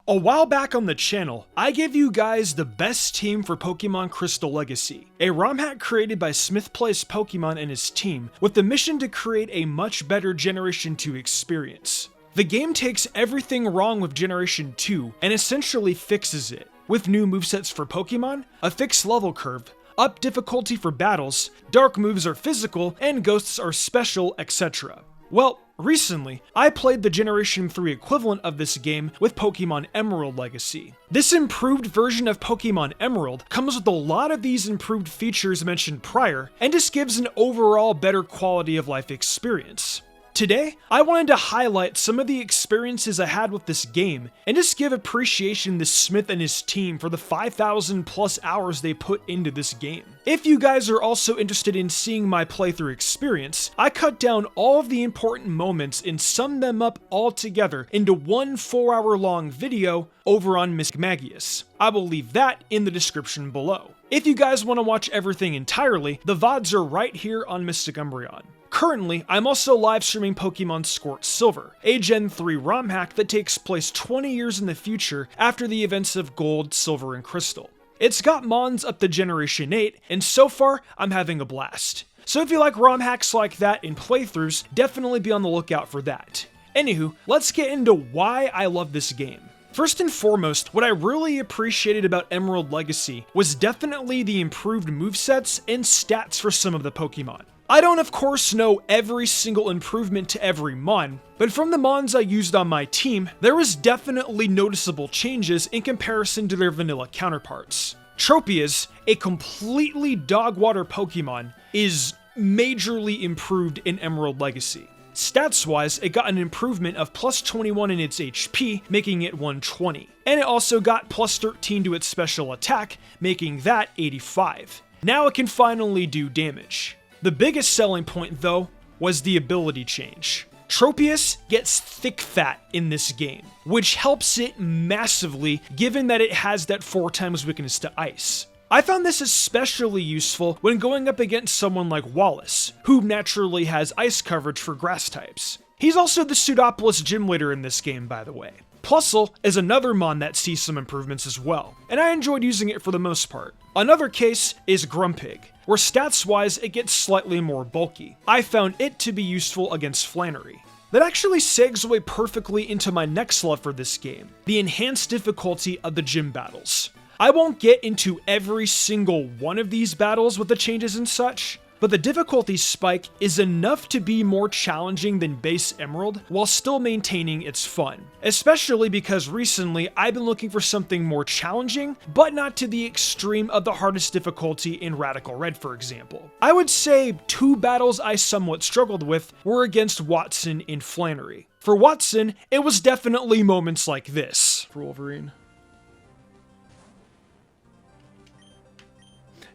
A while back on the channel, I gave you guys the best team for Pokemon Crystal Legacy, a ROM hack created by SmithPlaysPokemon and his team, with the mission to create a much better Generation 2 experience. The game takes everything wrong with Generation 2 and essentially fixes it, with new movesets for Pokemon, a fixed level curve, up difficulty for battles, dark moves are physical, and ghosts are special, etc. Well, recently, I played the Generation 3 equivalent of this game with Pokemon Emerald Legacy. This improved version of Pokemon Emerald comes with a lot of these improved features mentioned prior, and just gives an overall better quality of life experience. Today, I wanted to highlight some of the experiences I had with this game, and just give appreciation to Smith and his team for the 5,000 plus hours they put into this game. If you guys are also interested in seeing my playthrough experience, I cut down all of the important moments and summed them up all together into one 4-hour long video over on Mismagius. I will leave that in the description below. If you guys want to watch everything entirely, the VODs are right here on Mystic Umbreon. Currently, I'm also live streaming Pokemon Sword Silver, a Gen 3 ROM hack that takes place 20 years in the future after the events of Gold, Silver, and Crystal. It's got Mons up to Generation 8, and so far, I'm having a blast. So if you like ROM hacks like that in playthroughs, definitely be on the lookout for that. Anywho, let's get into why I love this game. First and foremost, what I really appreciated about Emerald Legacy was definitely the improved movesets and stats for some of the Pokemon. I don't of course know every single improvement to every Mon, but from the Mons I used on my team, there was definitely noticeable changes in comparison to their vanilla counterparts. Tropius, a completely dog water Pokemon, is majorly improved in Emerald Legacy. Stats-wise, it got an improvement of plus 21 in its HP, making it 120. And it also got plus 13 to its special attack, making that 85. Now it can finally do damage. The biggest selling point, though, was the ability change. Tropius gets thick fat in this game, which helps it massively given that it has that 4 times weakness to ice. I found this especially useful when going up against someone like Wallace, who naturally has ice coverage for grass types. He's also the Pseudopolis gym leader in this game, by the way. Plusle is another Mon that sees some improvements as well, and I enjoyed using it for the most part. Another case is Grumpig, where stats-wise it gets slightly more bulky. I found it to be useful against Flannery. That actually segues away perfectly into my next love for this game, the enhanced difficulty of the gym battles. I won't get into every single one of these battles with the changes and such, but the difficulty spike is enough to be more challenging than base Emerald while still maintaining its fun. Especially because recently I've been looking for something more challenging, but not to the extreme of the hardest difficulty in Radical Red, for example. I would say 2 battles I somewhat struggled with were against Watson and Flannery. For Watson, it was definitely moments like this. For Wolverine.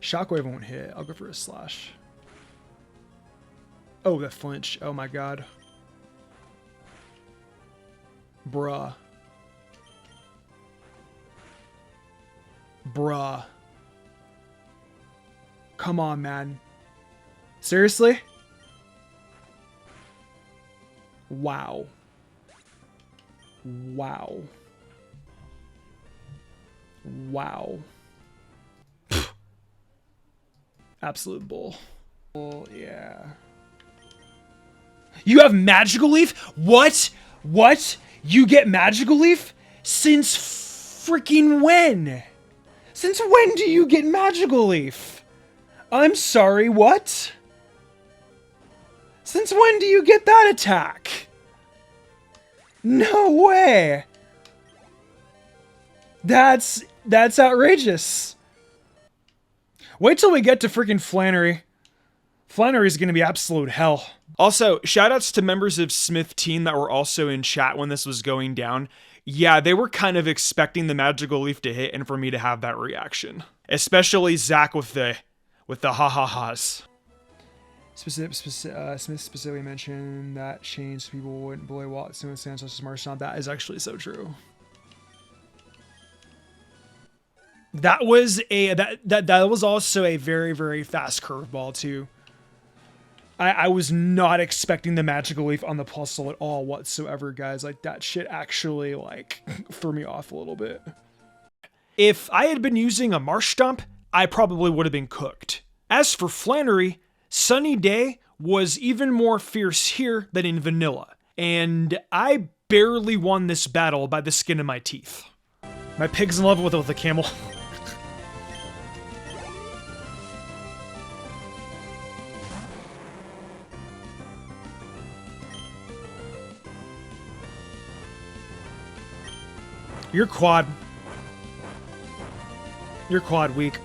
Shockwave won't hit, I'll go for a slash. Oh, that flinch. Oh my god. Bruh. Bruh. Come on, man. Seriously? Wow. Wow. Wow. Absolute bull. Bull, yeah. You have Magical Leaf? What? What? You get Magical Leaf? Since freaking when? Since when do you get Magical Leaf? I'm sorry, what? Since when do you get that attack? No way! That's outrageous. Wait till we get to freaking Flannery. Flannery's gonna be absolute hell. Also, shoutouts to members of Smith team that were also in chat when this was going down. Yeah, they were kind of expecting the Magical Leaf to hit and for me to have that reaction. Especially Zach with the ha-ha-has. Smith specifically mentioned that changed people wouldn't bully Watson with Santos as Marchand. That is actually so true. That was a that was also a very, very fast curveball too. I was not expecting the Magical Leaf on the Plusle at all whatsoever, guys. Like, that shit actually, like, threw me off a little bit. If I had been using a Marsh Stomp, I probably would have been cooked. As for Flannery, Sunny Day was even more fierce here than in Vanilla, and I barely won this battle by the skin of my teeth. My pig's in love with the camel. You're quad. You're quad weak.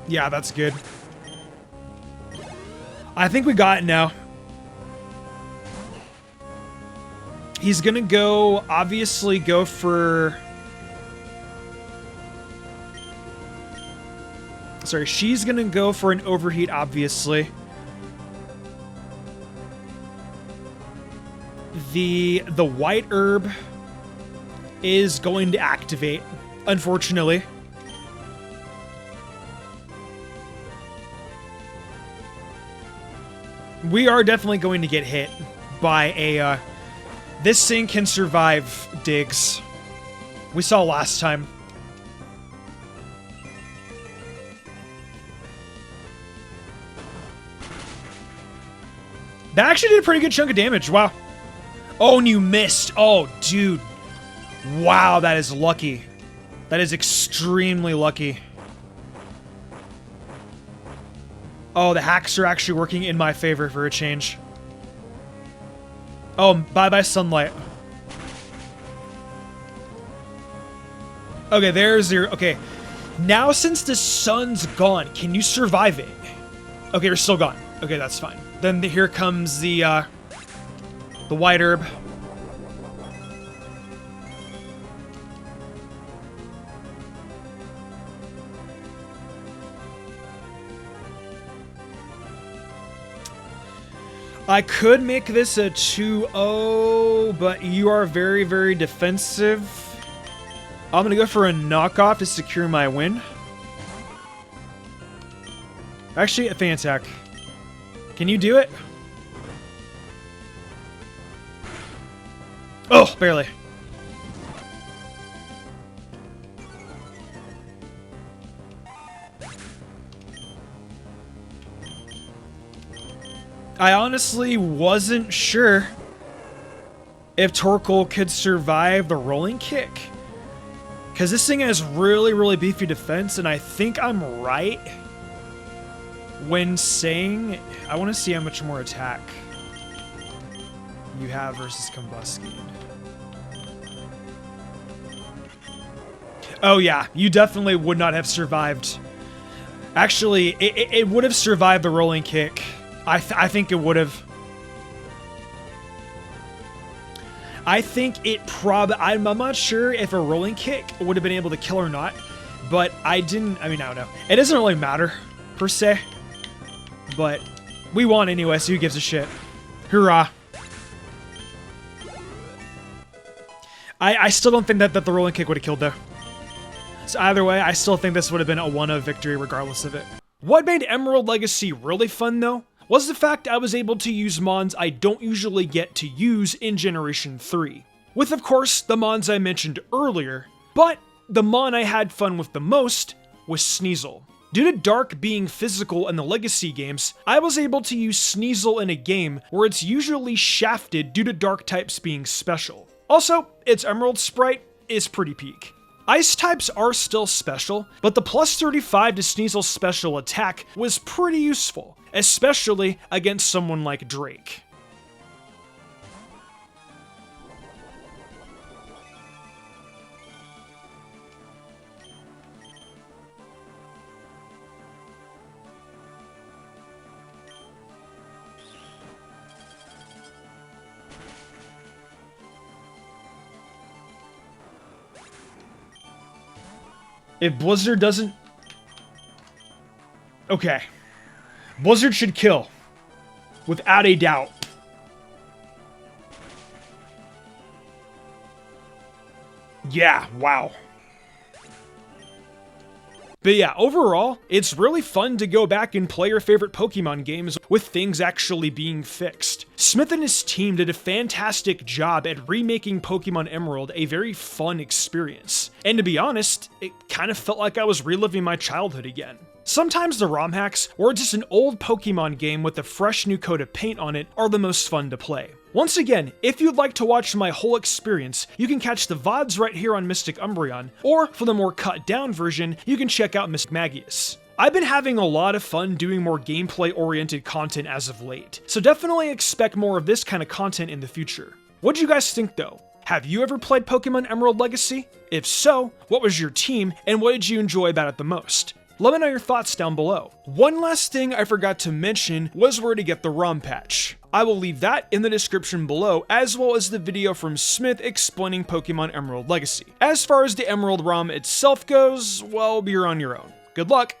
Yeah, that's good. I think we got it now. He's gonna go, obviously go for... Sorry, she's gonna go for an overheat, obviously. The white herb is going to activate, unfortunately. We are definitely going to get hit by a, this thing can survive digs. We saw last time. That actually did a pretty good chunk of damage, wow. Oh, and you missed. Oh, dude. Wow, that is lucky. That is extremely lucky. Oh, the hacks are actually working in my favor for a change. Oh, bye-bye sunlight. Okay, there's your... Okay, now since the sun's gone, can you survive it? Okay, you're still gone. Okay, that's fine. Then here comes the white herb. I could make this a 2-0, but you are very, very defensive. I'm gonna go for a knockoff to secure my win. Actually, a fan attack. Can you do it? Oh, barely. I honestly wasn't sure if Torkoal could survive the rolling kick. Because this thing has really, really beefy defense, and I think I'm right when saying... I want to see how much more attack you have versus Combustion. Oh yeah, you definitely would not have survived. Actually, it would have survived the rolling kick. I think it would have. I think it I'm not sure if a rolling kick would have been able to kill or not, but I mean, I don't know. It doesn't really matter, per se. But we won anyway, so who gives a shit? Hurrah. I still don't think that the rolling kick would have killed, though. So either way, I still think this would have been a 1-0 victory regardless of it. What made Emerald Legacy really fun, though, was the fact I was able to use mons I don't usually get to use in Generation 3. With, of course, the mons I mentioned earlier, but the mon I had fun with the most was Sneasel. Due to Dark being physical in the Legacy games, I was able to use Sneasel in a game where it's usually shafted due to Dark types being special. Also, its Emerald sprite is pretty peak. Ice types are still special, but the plus 35 to Sneasel's special attack was pretty useful, especially against someone like Drake. If Blizzard doesn't... Okay. Blizzard should kill. Without a doubt. Yeah, wow. But yeah, overall, it's really fun to go back and play your favorite Pokemon games with things actually being fixed. Smith and his team did a fantastic job at remaking Pokemon Emerald a very fun experience. And to be honest, it kind of felt like I was reliving my childhood again. Sometimes the ROM hacks, or just an old Pokemon game with a fresh new coat of paint on it, are the most fun to play. Once again, if you'd like to watch my whole experience, you can catch the VODs right here on Mystic Umbreon, or for the more cut down version, you can check out Mystic Magius. I've been having a lot of fun doing more gameplay-oriented content as of late, so definitely expect more of this kind of content in the future. What'd you guys think though? Have you ever played Pokemon Emerald Legacy? If so, what was your team, and what did you enjoy about it the most? Let me know your thoughts down below. One last thing I forgot to mention was where to get the ROM patch. I will leave that in the description below, as well as the video from Smith explaining Pokemon Emerald Legacy. As far as the Emerald ROM itself goes, well, you're on your own. Good luck!